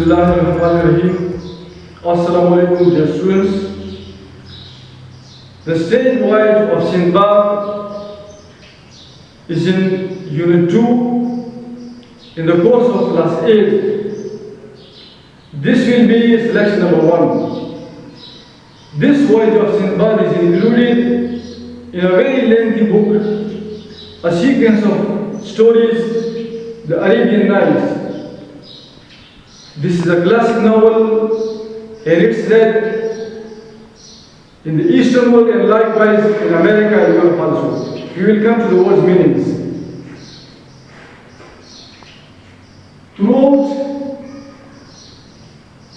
Bismillahirrahmanirrahim. Assalamu alaikum, dear students. The strange voyage of Sindbad is in Unit 2 in the course of Class 8. This will be selection number 1. This voyage of Sindbad is included in a very lengthy book, a sequence of stories, The Arabian Nights. This is a classic novel and it's read in the Eastern world and likewise in America and Europe also. We will come to the word's meanings. Throughout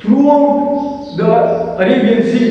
throughout the Arabian Sea,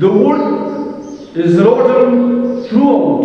The wood is rotten throughout,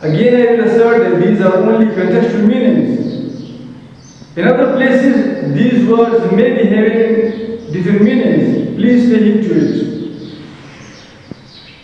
Again I will assert that these are only contextual meanings. In other places these words may be having different meanings. Please pay heed to it.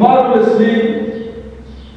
marvelously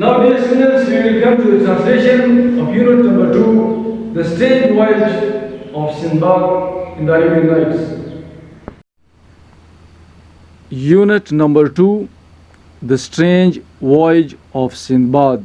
Now dear students, we will come to the translation of unit number 2, The Strange Voyage of Sindbad in the Arabian Nights. Unit number 2, The Strange Voyage of Sindbad.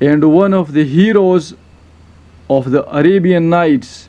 And one of the heroes of the Arabian Nights,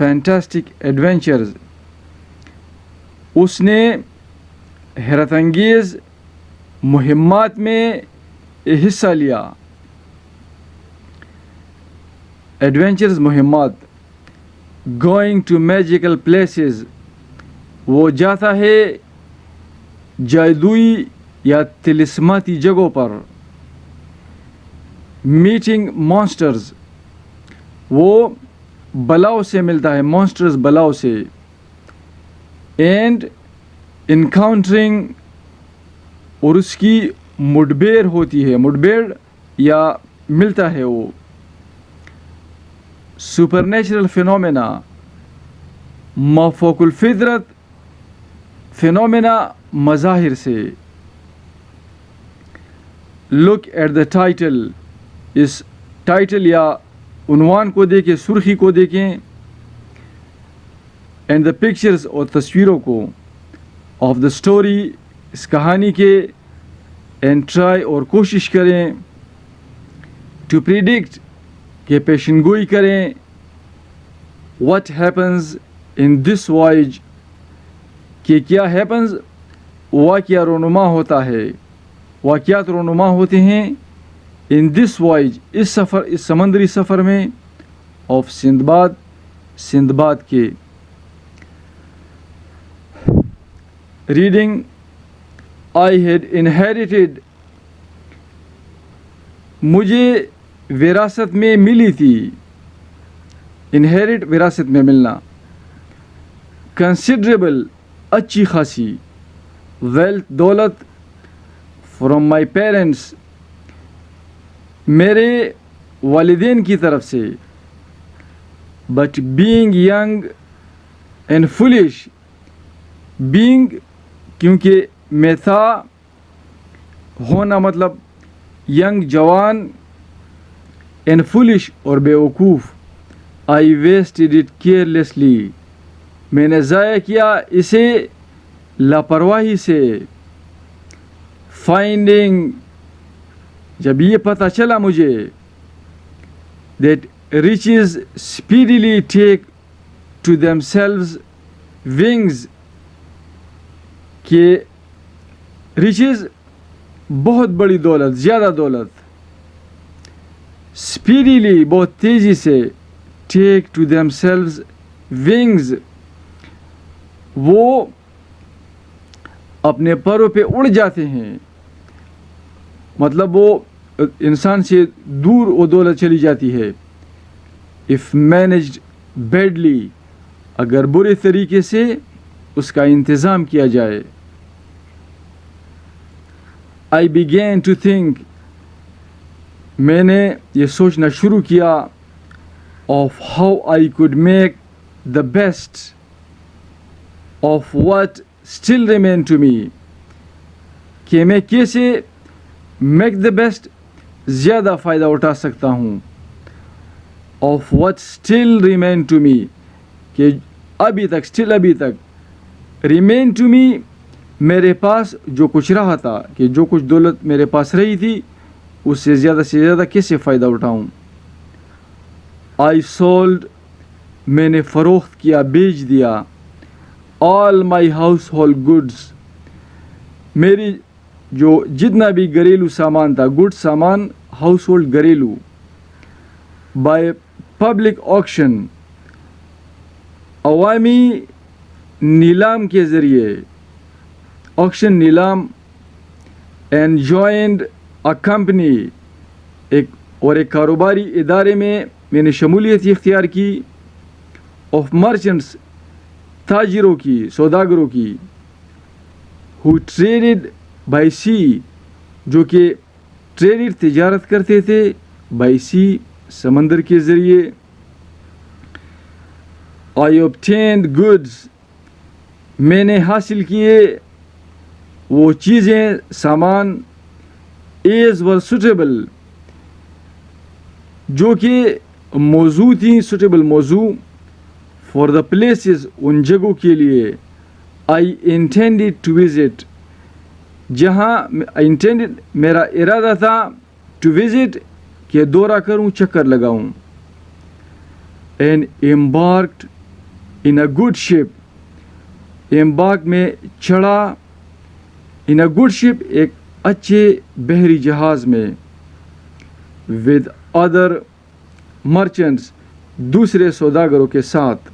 fantastic adventures. اس نے حیرت انگیز مہمات میں حصہ لیا. Adventures مہمات. Going to magical places. وہ جاتا ہے جادوئی یا طلسماتی جگہوں پر. Meeting monsters. وہ بلاؤں سے ملتا ہے, مانسٹرز بلاؤں سے. اینڈ انکاؤنٹرنگ, اور اس کی مڈبیر ہوتی ہے, مڈبیر یا ملتا ہے وہ. سپر نیچرل فینومینا, مافوق الفطرت فینومینا مظاہر سے. Look at the title. اس ٹائٹل یا عنوان کو دیکھیں, سرخی کو دیکھیں. اینڈ دا پکچرز, اور تصویروں کو. آف دا اسٹوری, اس کہانی کے. اینڈ ٹرائی, اور کوشش کریں. ٹو پریڈکٹ, کہ پیشن گوئی کریں. واٹ ہیپنز ان دس وائج, کہ کیا ہیپنز, واقعہ رونما ہوتا ہے, واقعات رونما ہوتے ہیں. ان دس وائج, اس سفر, اس سمندری سفر میں. آف سندباد, سندباد کے. ریڈنگ. آئی ہیڈ انہیریٹڈ, مجھے وراثت میں ملی تھی. انہیریٹ, وراثت میں ملنا. کنسیڈریبل, اچھی خاصی. ویلتھ, دولت. فرام مائی پیرنٹس, میرے والدین کی طرف سے. But being young and foolish, being کیونکہ میں تھا, ہونا مطلب ینگ جوان, اینڈ فولش اور بیوقوف. آئی ویسٹڈ اٹ کیئرلیسلی, میں نے ضائع کیا اسے لاپرواہی سے. فائنڈنگ, جب یہ پتہ چلا مجھے. That riches speedily take to themselves wings, کہ riches بہت بڑی دولت, زیادہ دولت. speedily, بہت تیزی سے. take to themselves wings, وہ اپنے پروں پہ اڑ جاتے ہیں. مطلب وہ انسان سے دور وہ دولت چلی جاتی ہے. if managed badly, اگر برے طریقے سے اس کا انتظام کیا جائے. I began to think, میں نے یہ سوچنا شروع کیا. of how I could make the best of what still remained to me, کہ میں کیسے make the best, زیادہ فائدہ اٹھا سکتا ہوں. of what still remained to me, کہ ابھی تک, still ابھی تک. remain to me, میرے پاس جو کچھ رہا تھا, کہ جو کچھ دولت میرے پاس رہی تھی اس سے زیادہ کیسے فائدہ اٹھاؤں. I sold, میں نے فروخت کیا, بیچ دیا. all my household goods, میری جو جتنا بھی گھریلو سامان تھا, گڈ سامان, ہاؤس ہولڈ گھریلو. by public auction, عوامی نیلام کے ذریعے. Auction, نیلام. and joined a company, ایک کاروباری ادارے میں نے شمولیت اختیار کی. of merchants, تاجروں کی, سوداگروں کی. who traded by sea, جو کہ ٹریڈ, تجارت کرتے تھے. by sea, سمندر کے ذریعے. I obtained goods, میں نے حاصل کیے وہ چیزیں, سامان. as were suitable, جو کہ موضوع تھیں, suitable موضوع. for the places, ان جگہوں کے لیے. I intended to visit, جہاں intended, میرا ارادہ تھا. to visit, کہ دورہ کروں, چکر لگاؤں. and embarked in a good ship, امباک میں چڑھا in a good ship ایک اچھے بحری جہاز میں with other merchants دوسرے سوداگروں کے ساتھ.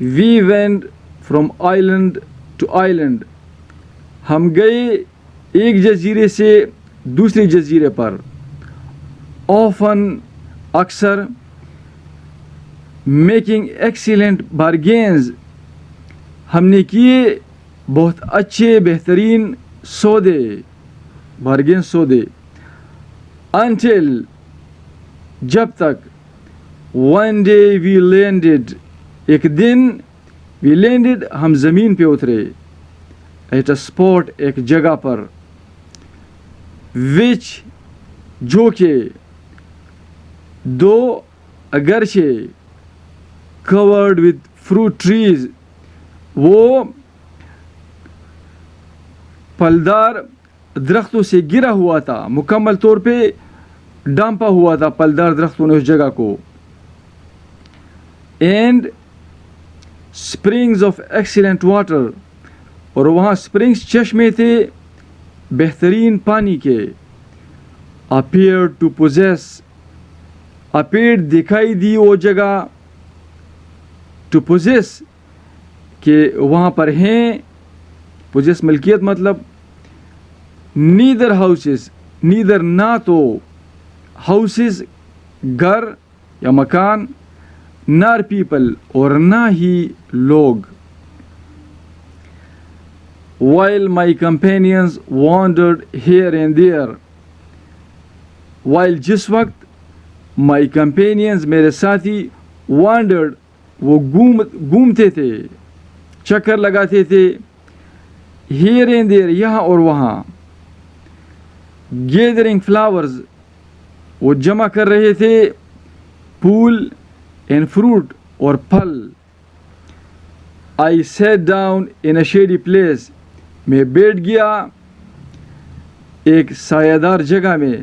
We went from island to island ہم گئے ایک جزیرے سے دوسرے جزیرے پر. often اکثر making excellent bargains ہم نے کیے بہت اچھے بہترین سودے بارگین سودے. until جب تک one day we landed ایک دن we landed ہم زمین پہ اترے at a spot ایک جگہ پر which جو کہ دو اگرچہ covered with fruit trees وہ پھلدار درختوں سے گرا ہوا تھا مکمل طور پہ ڈانپا ہوا تھا پھلدار درختوں نے اس جگہ کو. And springs of excellent water اور وہاں اسپرنگس چشمے تھے بہترین پانی کے. اپیئر ٹو پوزیس اپیئر دکھائی دی وہ جگہ ٹو پوزیس کہ وہاں پر ہیں پوزیس ملکیت مطلب نیدر ہاؤسز نیدر نہ تو ہاؤسز گھر یا مکان نار پیپل اور نہ ہی لوگ. while my companions wandered here and there while جس وقت my companions میرے ساتھی wandered وہ گھومتے تھے چکر لگاتے تھے here and there یہاں اور وہاں. gathering flowers وہ جمع کر رہے تھے پھول and fruit اور پھل. I sat down in a shady place میں بیٹھ گیا ایک سایہ دار جگہ میں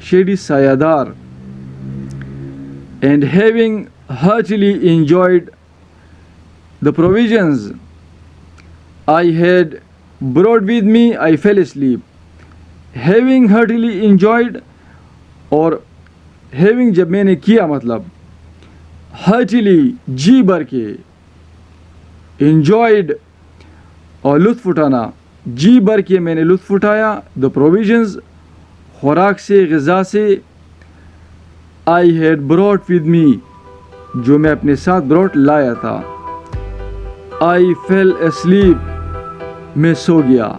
shady سایہ دار. and having heartily enjoyed the provisions I had brought with me I fell asleep. having heartily enjoyed اور having جب میں نے کیا مطلب heartily جی بھر کے enjoyed اور لطف اٹھانا جی بھر کے میں نے لطف اٹھایا the provisions خوراک سے غذا سے I had brought with me جو میں اپنے ساتھ brought لایا تھا. I fell asleep میں سو گیا.